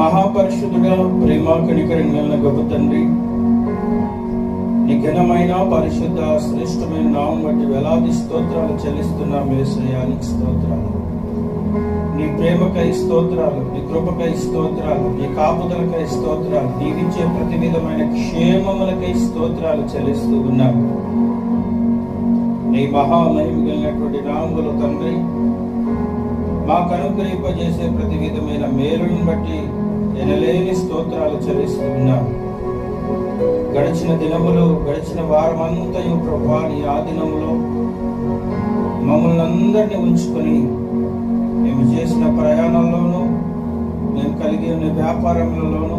మహాపరిశుద్ధుడా, ప్రేమ కనికరంగల గొప్ప తండ్రి, నీ ఘనమైన పరిశుద్ధ శ్రేష్టమైన నామం బట్టి వేలాది స్తోత్రాలు చెల్లిస్తున్నాం. యేసయ్యానికి స్తోత్రాలు. నీ ప్రేమకై స్తోత్రాలు, నీ కృపకై స్తోత్రాలు, నీ కాపుదలకై స్తోత్రాలు, నీవిచ్చే ప్రతి విధమైన క్షేమములకై స్తోత్రాలు చెల్లిస్తూ ఉన్నాం. నీ మహామహిమ కలిగినటువంటి నామములు తండ్రి, మాకు అనుగ్రహింపజేసే ప్రతి విధమైన మేలుని బట్టి ఎనలేని స్తోత్రాలు చెల్లిస్తూ ఉన్నాం. గడిచిన దినములు, గడిచిన వారం అంతయు ప్రభువా, నీ ఆధీనంలో మమ్మల్ని అందరినీ ఉంచుకొని మేము చేసిన ప్రయాణంలోనూ, మేము కలిగి ఉన్న వ్యాపారములలోనూ,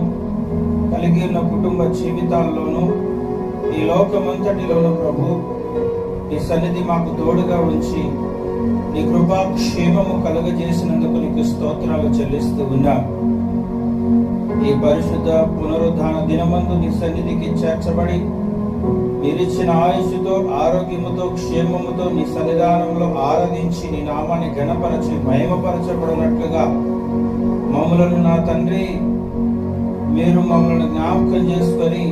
కలిగి ఉన్న కుటుంబ జీవితాల్లోనూ, ఈ లోకమంతటిలోనూ ప్రభు నీ సన్నిధి మాకు తోడుగా ఉంచి నీ కృపాక్షేమము కలుగజేసినందుకు నీకు స్తోత్రాలు చెల్లిస్తూ ఉన్నా. ఈ పరిశుద్ధ పునరుద్ధాన దినమందు నీ సన్నిధికి చేర్చబడి మీరిచ్చిన ఆయుష్తో, ఆరోగ్యముతో, క్షేమముతో నీ సన్నిధానంలో ఆరాధించి నీ నామాన్ని ఘనపరచి మహిమపరచబడినట్లుగా మమ్మలను నా తండ్రి మీరు మమ్మల్ని జ్ఞాపకం చేసుకొని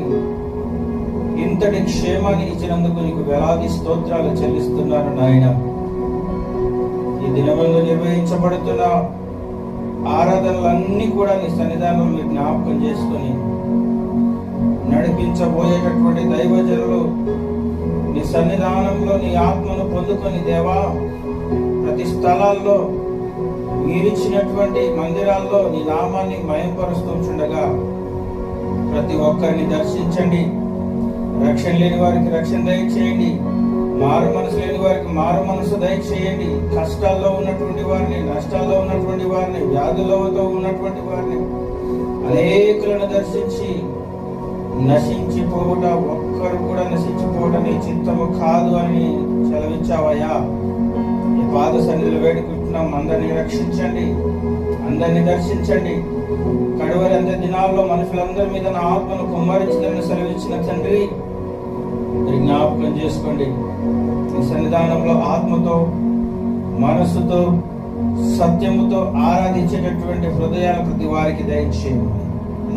ఇంతటి క్షేమాన్ని ఇచ్చినందుకు నీకు వేలాది స్తోత్రాలు చెల్లిస్తున్నాను నాయన. ఈ దినమందు నిర్వహించబడుతున్న ఆరాధనలన్నీ కూడా నీ సన్నిధానంలో మీరు జ్ఞాపకం చేసుకొని నడిపించబోయేటటువంటి దైవజనులు నీ సన్నిధానంలో నీ ఆత్మను పొందుకొని దేవా, ప్రతి స్థలాల్లో మీరిచ్చినటువంటి మందిరాల్లో నీ నామాన్ని మయంపరుస్తుండగా ప్రతి ఒక్కరిని దర్శించండి. రక్షణ లేని వారికి రక్షణ దయచేయండి. మారు మనసు లేని వారికి మారు మనసు దయచేయండి. కష్టాల్లో ఉన్నటువంటి వారిని, నష్టాల్లో ఉన్నటువంటి వారిని, వ్యాధులతో ఉన్నటువంటి వారిని అనేకులను దర్శించి నశించిపోవుట, ఒక్కరు కూడా నశించిపోవటం నీ చిత్తము కాదు అని సెలవిచ్చావయ్యా. ఈ పాద సన్నిధిలో వేడుకుంటున్నాం. అందరినీ రక్షించండి, అందరినీ దర్శించండి. కడవరి అంత దినాల్లో మనుషులందరి మీద నా ఆత్మను కుమ్మరించదని సెలవిచ్చిన తండ్రి, మీరు జ్ఞాపకం చేసుకోండి. ఈ సన్నిధానంలో ఆత్మతో, మనస్సుతో, సత్యముతో ఆరాధించేటటువంటి హృదయాల ప్రతి వారికి దయచేయండి.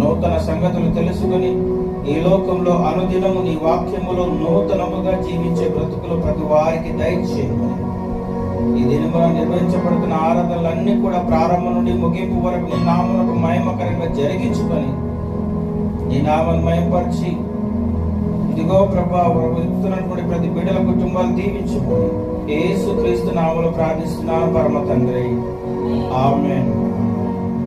నూతన సంగతులు తెలుసుకొని ఈ లోకంలో అనుదినము నీ వాక్యములో నూతనముగా జీవించే బ్రతుకులు ప్రతి వారికి దయచేయండి. ఈ దినమున నిర్వహించబడుతున్న ఆరాధనలన్నీ కూడా ప్రారంభం నుండి ముగింపు వరకు నీ నామమునకు మహిమకరంగా జరిగించుకొని నీ నామాన్ని మహిమపరిచి ఇదిగో ప్రభా, ఇస్తున్నటువంటి ప్రతి బిడ్డల కుటుంబాలు దీవించుకొని యేసు క్రీస్తు నామములో ప్రార్థిస్తున్నాను పరమ తండ్రి. ఆమేన్.